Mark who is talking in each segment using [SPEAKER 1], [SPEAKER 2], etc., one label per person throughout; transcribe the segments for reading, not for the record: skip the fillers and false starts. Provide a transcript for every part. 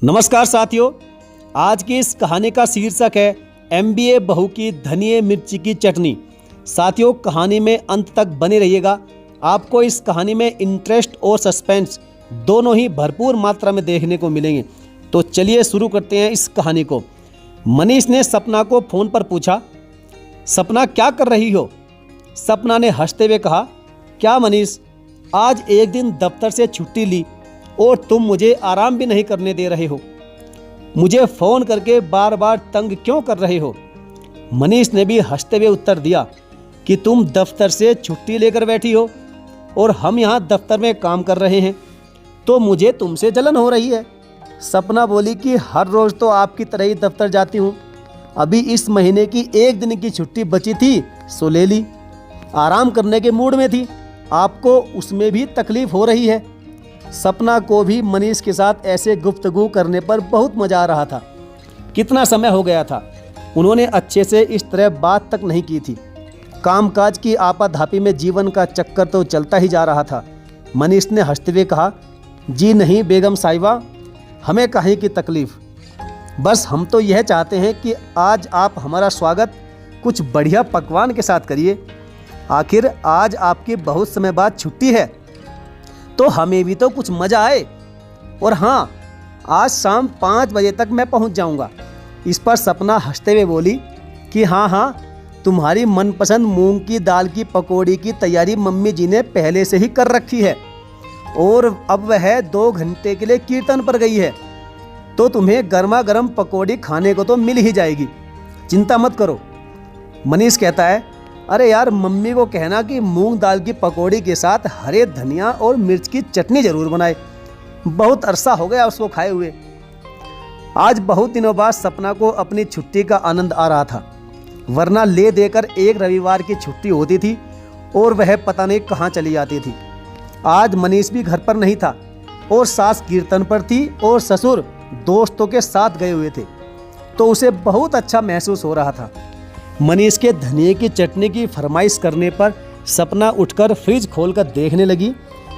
[SPEAKER 1] नमस्कार साथियों, आज की इस कहानी का शीर्षक है एमबीए बहू की धनिए मिर्ची की चटनी। साथियों, कहानी में अंत तक बने रहिएगा। आपको इस कहानी में इंटरेस्ट और सस्पेंस दोनों ही भरपूर मात्रा में देखने को मिलेंगे। तो चलिए शुरू करते हैं इस कहानी को। मनीष ने सपना को फ़ोन पर पूछा, सपना क्या कर रही हो? सपना ने हंसते हुए कहा, क्या मनीष, आज एक दिन दफ्तर से छुट्टी ली और तुम मुझे आराम भी नहीं करने दे रहे हो। मुझे फ़ोन करके बार बार तंग क्यों कर रहे हो? मनीष ने भी हंसते हुए उत्तर दिया कि तुम दफ्तर से छुट्टी लेकर बैठी हो और हम यहाँ दफ्तर में काम कर रहे हैं, तो मुझे तुमसे जलन हो रही है। सपना बोली कि हर रोज़ तो आपकी तरह ही दफ्तर जाती हूँ, अभी इस महीने की एक दिन की छुट्टी बची थी सो ले ली। आराम करने के मूड में थी, आपको उसमें भी तकलीफ़ हो रही है। सपना को भी मनीष के साथ ऐसे गुफ्तगू करने पर बहुत मज़ा आ रहा था। कितना समय हो गया था उन्होंने अच्छे से इस तरह बात तक नहीं की थी। कामकाज की आपाधापी में जीवन का चक्कर तो चलता ही जा रहा था। मनीष ने हंसते हुए कहा, जी नहीं बेगम साहिबा, हमें काहे की तकलीफ़, बस हम तो यह चाहते हैं कि आज आप हमारा स्वागत कुछ बढ़िया पकवान के साथ करिए। आखिर आज आपकी बहुत समय बाद छुट्टी है तो हमें भी तो कुछ मज़ा आए। और हाँ, आज शाम 5 बजे तक मैं पहुंच जाऊंगा। इस पर सपना हंसते हुए बोली कि हाँ, तुम्हारी मनपसंद मूंग की दाल की पकौड़ी की तैयारी मम्मी जी ने पहले से ही कर रखी है और अब वह 2 घंटे के लिए कीर्तन पर गई है, तो तुम्हें गर्मा गर्म पकौड़ी खाने को तो मिल ही जाएगी, चिंता मत करो। मनीष कहता है, अरे यार, मम्मी को कहना कि मूंग दाल की पकौड़ी के साथ हरे धनिया और मिर्च की चटनी ज़रूर बनाए, बहुत अरसा हो गया उसको खाए हुए। आज बहुत दिनों बाद सपना को अपनी छुट्टी का आनंद आ रहा था, वरना ले देकर एक रविवार की छुट्टी होती थी और वह पता नहीं कहाँ चली जाती थी। आज मनीष भी घर पर नहीं था और सास कीर्तन पर थी और ससुर दोस्तों के साथ गए हुए थे, तो उसे बहुत अच्छा महसूस हो रहा था। मनीष के धनिए की चटनी की फरमाइश करने पर सपना उठकर फ्रिज खोलकर देखने लगी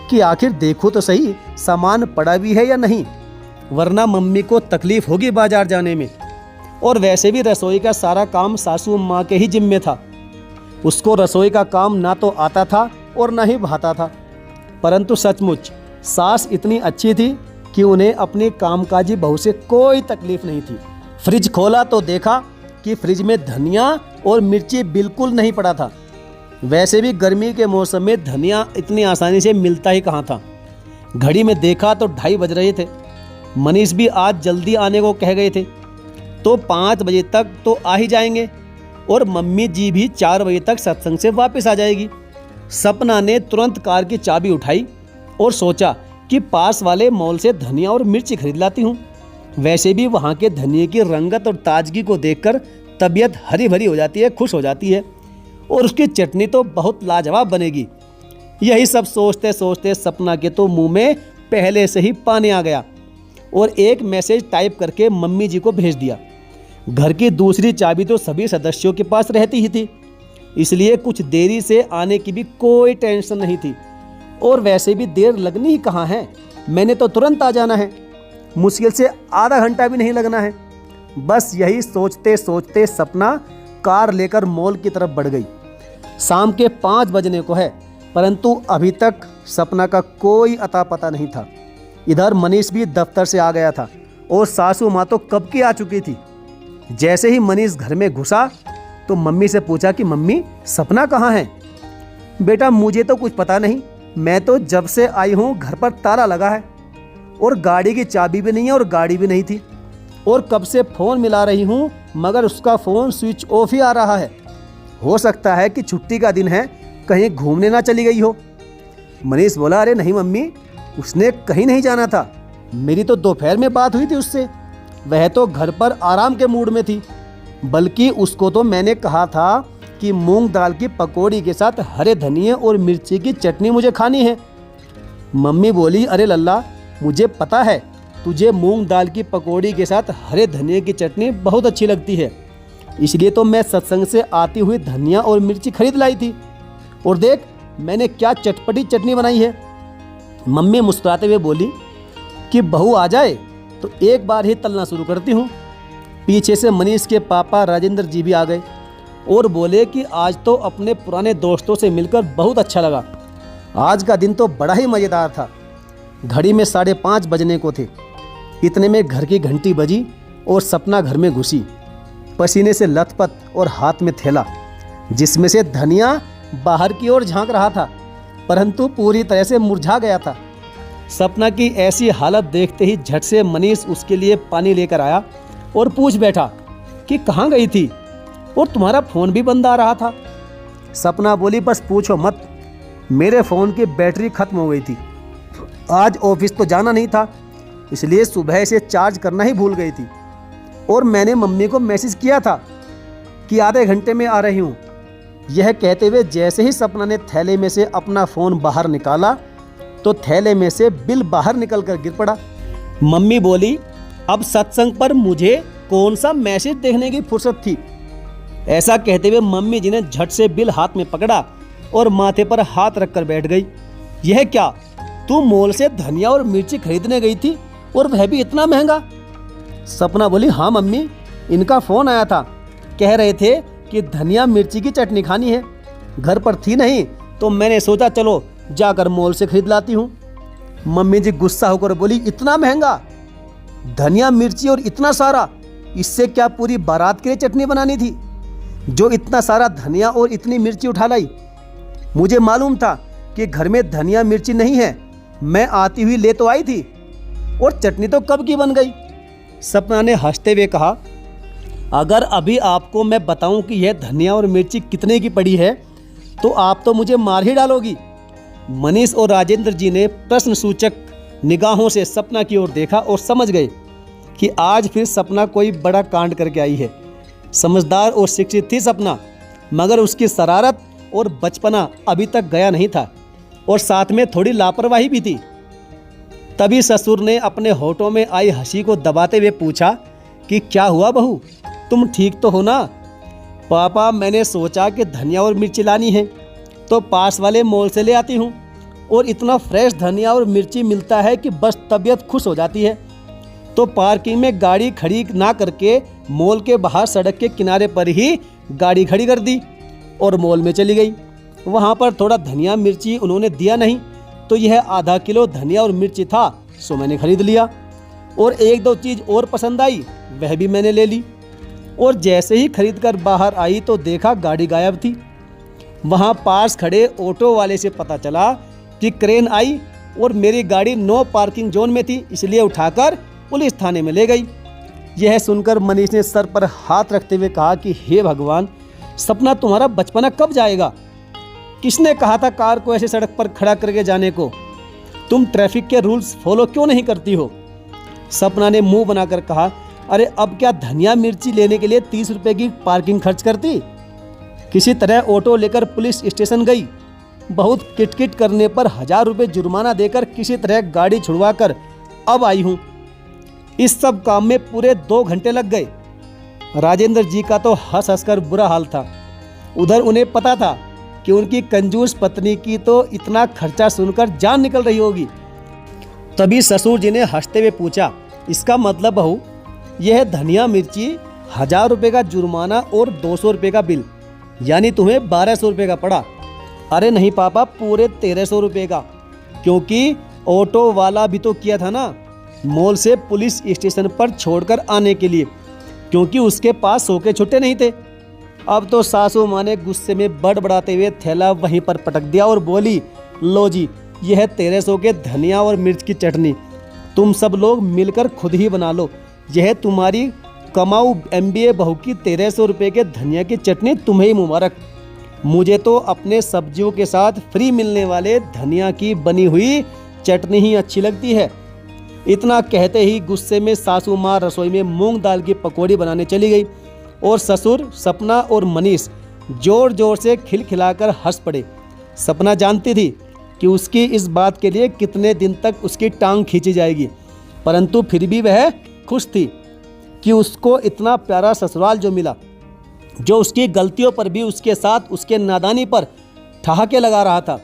[SPEAKER 1] कि आखिर देखो तो सही सामान पड़ा भी है या नहीं, वरना मम्मी को तकलीफ होगी बाजार जाने में। और वैसे भी रसोई का सारा काम सासू माँ के ही जिम्मे था। उसको रसोई का काम ना तो आता था और ना ही भाता था, परंतु सचमुच सास इतनी अच्छी थी कि उन्हें अपनी कामकाजी बहू से कोई तकलीफ नहीं थी। फ्रिज खोला तो देखा कि फ्रिज में धनिया और मिर्ची बिल्कुल नहीं पड़ा था। वैसे भी गर्मी के मौसम में धनिया इतनी आसानी से मिलता ही कहाँ था। घड़ी में देखा तो 2:30 बज रहे थे। मनीष भी आज जल्दी आने को कह गए थे, तो 5 बजे तक तो आ ही जाएंगे और मम्मी जी भी 4 बजे तक सत्संग से वापस आ जाएगी। सपना ने तुरंत कार की चाबी उठाई और सोचा कि पास वाले मॉल से धनिया और मिर्ची खरीद लाती हूँ। वैसे भी वहाँ के धनिए की रंगत और ताजगी को देखकर तबीयत हरी भरी हो जाती है, खुश हो जाती है, और उसकी चटनी तो बहुत लाजवाब बनेगी। यही सब सोचते सोचते सपना के तो मुंह में पहले से ही पानी आ गया और एक मैसेज टाइप करके मम्मी जी को भेज दिया। घर की दूसरी चाबी तो सभी सदस्यों के पास रहती ही थी, इसलिए कुछ देरी से आने की भी कोई टेंशन नहीं थी। और वैसे भी देर लगनी ही कहाँ है, मैंने तो तुरंत आ जाना है, मुश्किल से आधा घंटा भी नहीं लगना है। बस यही सोचते सोचते सपना कार लेकर मॉल की तरफ बढ़ गई। शाम के 5 बजने को है, परंतु अभी तक सपना का कोई अता पता नहीं था। इधर मनीष भी दफ्तर से आ गया था और सासू माँ तो कब की आ चुकी थी। जैसे ही मनीष घर में घुसा तो मम्मी से पूछा कि मम्मी, सपना कहाँ है? बेटा, मुझे तो कुछ पता नहीं, मैं तो जब से आई हूँ घर पर ताला लगा है और गाड़ी की चाबी भी नहीं है और गाड़ी भी नहीं थी, और कब से फ़ोन मिला रही हूँ मगर उसका फ़ोन स्विच ऑफ ही आ रहा है। हो सकता है कि छुट्टी का दिन है, कहीं घूमने ना चली गई हो। मनीष बोला, अरे नहीं मम्मी, उसने कहीं नहीं जाना था, मेरी तो दोपहर में बात हुई थी उससे, वह तो घर पर आराम के मूड में थी, बल्कि उसको तो मैंने कहा था कि मूंग दाल की पकौड़ी के साथ हरे धनिए और मिर्ची की चटनी मुझे खानी है। मम्मी बोली, अरे लल्ला, मुझे पता है तुझे मूंग दाल की पकौड़ी के साथ हरे धनिए की चटनी बहुत अच्छी लगती है, इसलिए तो मैं सत्संग से आती हुई धनिया और मिर्ची खरीद लाई थी, और देख मैंने क्या चटपटी चटनी बनाई है। मम्मी मुस्कुराते हुए बोली कि बहू आ जाए तो एक बार ही तलना शुरू करती हूँ। पीछे से मनीष के पापा राजेंद्र जी भी आ गए और बोले कि आज तो अपने पुराने दोस्तों से मिलकर बहुत अच्छा लगा। आज का दिन तो बड़ा ही मज़ेदार था। घड़ी में 5:30 बजने को थे। इतने में घर की घंटी बजी और सपना घर में घुसी, पसीने से लथपथ और हाथ में थैला जिसमें से धनिया बाहर की ओर झांक रहा था, परंतु पूरी तरह से मुरझा गया था। सपना की ऐसी हालत देखते ही झट से मनीष उसके लिए पानी लेकर आया और पूछ बैठा कि कहाँ गई थी और तुम्हारा फ़ोन भी बंद आ रहा था। सपना बोली, बस पूछो मत, मेरे फ़ोन की बैटरी ख़त्म हो गई थी। आज ऑफिस तो जाना नहीं था, इसलिए सुबह से चार्ज करना ही भूल गई थी और मैंने मम्मी को मैसेज किया था कि आधे घंटे में आ रही हूँ। यह कहते हुए जैसे ही सपना ने थैले में से अपना फ़ोन बाहर निकाला तो थैले में से बिल बाहर निकल कर गिर पड़ा। मम्मी बोली, अब सत्संग पर मुझे कौन सा मैसेज देखने की फुर्सत थी। ऐसा कहते हुए मम्मी जी ने झट से बिल हाथ में पकड़ा और माथे पर हाथ रखकर बैठ गई। यह क्या, तू मॉल से धनिया और मिर्ची खरीदने गई थी और वह भी इतना महंगा? सपना बोली, हाँ मम्मी, इनका फ़ोन आया था, कह रहे थे कि धनिया मिर्ची की चटनी खानी है। घर पर थी नहीं तो मैंने सोचा चलो जाकर मॉल से खरीद लाती हूँ। मम्मी जी गुस्सा होकर बोली, इतना महंगा धनिया मिर्ची और इतना सारा, इससे क्या पूरी बारात के लिए चटनी बनानी थी जो इतना सारा धनिया और इतनी मिर्ची उठा लाई? मुझे मालूम था कि घर में धनिया मिर्ची नहीं है, मैं आती हुई ले तो आई थी और चटनी तो कब की बन गई। सपना ने हंसते हुए कहा, अगर अभी आपको मैं बताऊं कि यह धनिया और मिर्ची कितने की पड़ी है तो आप तो मुझे मार ही डालोगी। मनीष और राजेंद्र जी ने प्रश्न सूचक निगाहों से सपना की ओर देखा और समझ गए कि आज फिर सपना कोई बड़ा कांड करके आई है। समझदार और शिक्षित थी सपना, मगर उसकी शरारत और बचपना अभी तक गया नहीं था और साथ में थोड़ी लापरवाही भी थी। तभी ससुर ने अपने होठों में आई हंसी को दबाते हुए पूछा कि क्या हुआ बहू, तुम ठीक तो हो ना? पापा, मैंने सोचा कि धनिया और मिर्ची लानी है तो पास वाले मॉल से ले आती हूँ और इतना फ्रेश धनिया और मिर्ची मिलता है कि बस तबीयत खुश हो जाती है। तो पार्किंग में गाड़ी खड़ी ना करके मॉल के बाहर सड़क के किनारे पर ही गाड़ी खड़ी कर दी और मॉल में चली गई। वहाँ पर थोड़ा धनिया मिर्ची उन्होंने दिया नहीं तो यह आधा किलो धनिया और मिर्ची था, सो मैंने खरीद लिया और एक दो चीज़ और पसंद आई, वह भी मैंने ले ली। और जैसे ही खरीद कर बाहर आई तो देखा गाड़ी गायब थी। वहाँ पास खड़े ऑटो वाले से पता चला कि क्रेन आई और मेरी गाड़ी नो पार्किंग जोन में थी, इसलिए उठाकर पुलिस थाने में ले गई। यह सुनकर मनीष ने सर पर हाथ रखते हुए कहा कि हे भगवान, सपना तुम्हारा बचपना कब जाएगा? किसने कहा था कार को ऐसे सड़क पर खड़ा करके जाने को? तुम ट्रैफिक के रूल्स फॉलो क्यों नहीं करती हो? सपना ने मुंह बनाकर कहा, अरे अब क्या धनिया मिर्ची लेने के लिए 30 रुपए की पार्किंग खर्च करती? किसी तरह ऑटो लेकर पुलिस स्टेशन गई। बहुत किटकिट करने पर 1000 रुपये जुर्माना देकर किसी तरह गाड़ी छुड़वा कर अब आई हूँ। इस सब काम में पूरे 2 घंटे लग गए। राजेंद्र जी का तो हंस हंस कर बुरा हाल था। उधर उन्हें पता था कि उनकी कंजूस पत्नी की तो इतना खर्चा सुनकर जान निकल रही होगी। तभी ससुर जी ने हंसते हुए पूछा, इसका मतलब बहू, यह धनिया मिर्ची 1000 रुपये का जुर्माना और 200 रुपये का बिल, यानी तुम्हें 1200 रुपये का पड़ा। अरे नहीं पापा, पूरे 1300 रुपये का, क्योंकि ऑटो वाला भी तो किया था ना, मॉल से पुलिस स्टेशन पर छोड़कर आने के लिए, क्योंकि उसके पास 100 के छुट्टे नहीं थे। अब तो सासू माँ ने गुस्से में बड़बड़ाते हुए थैला वहीं पर पटक दिया और बोली, लो जी, यह 1300 के धनिया और मिर्च की चटनी, तुम सब लोग मिलकर खुद ही बना लो। यह तुम्हारी कमाऊ MBA बहू की 1300 रुपये के धनिया की चटनी तुम्हें ही मुबारक। मुझे तो अपने सब्जियों के साथ फ्री मिलने वाले धनिया की बनी हुई चटनी ही अच्छी लगती है। इतना कहते ही गुस्से में सासू माँ रसोई में मूंग दाल की पकौड़ी बनाने चली गई और ससुर, सपना और मनीष जोर जोर से खिलखिलाकर हंस पड़े। सपना जानती थी कि उसकी इस बात के लिए कितने दिन तक उसकी टांग खींची जाएगी, परंतु फिर भी वह खुश थी कि उसको इतना प्यारा ससुराल जो मिला, जो उसकी गलतियों पर भी उसके साथ उसके नादानी पर ठहाके लगा रहा था।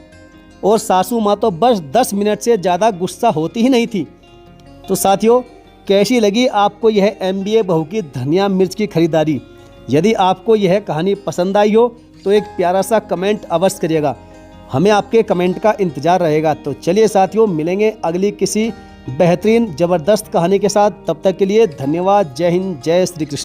[SPEAKER 1] और सासू माँ तो बस 10 मिनट से ज़्यादा गुस्सा होती ही नहीं थी। तो साथियों, कैसी लगी आपको यह MBA बहू की धनिया मिर्च की खरीदारी। यदि आपको यह कहानी पसंद आई हो तो एक प्यारा सा कमेंट अवश्य करिएगा, हमें आपके कमेंट का इंतज़ार रहेगा। तो चलिए साथियों, मिलेंगे अगली किसी बेहतरीन ज़बरदस्त कहानी के साथ। तब तक के लिए धन्यवाद। जय हिंद, जय श्री कृष्ण।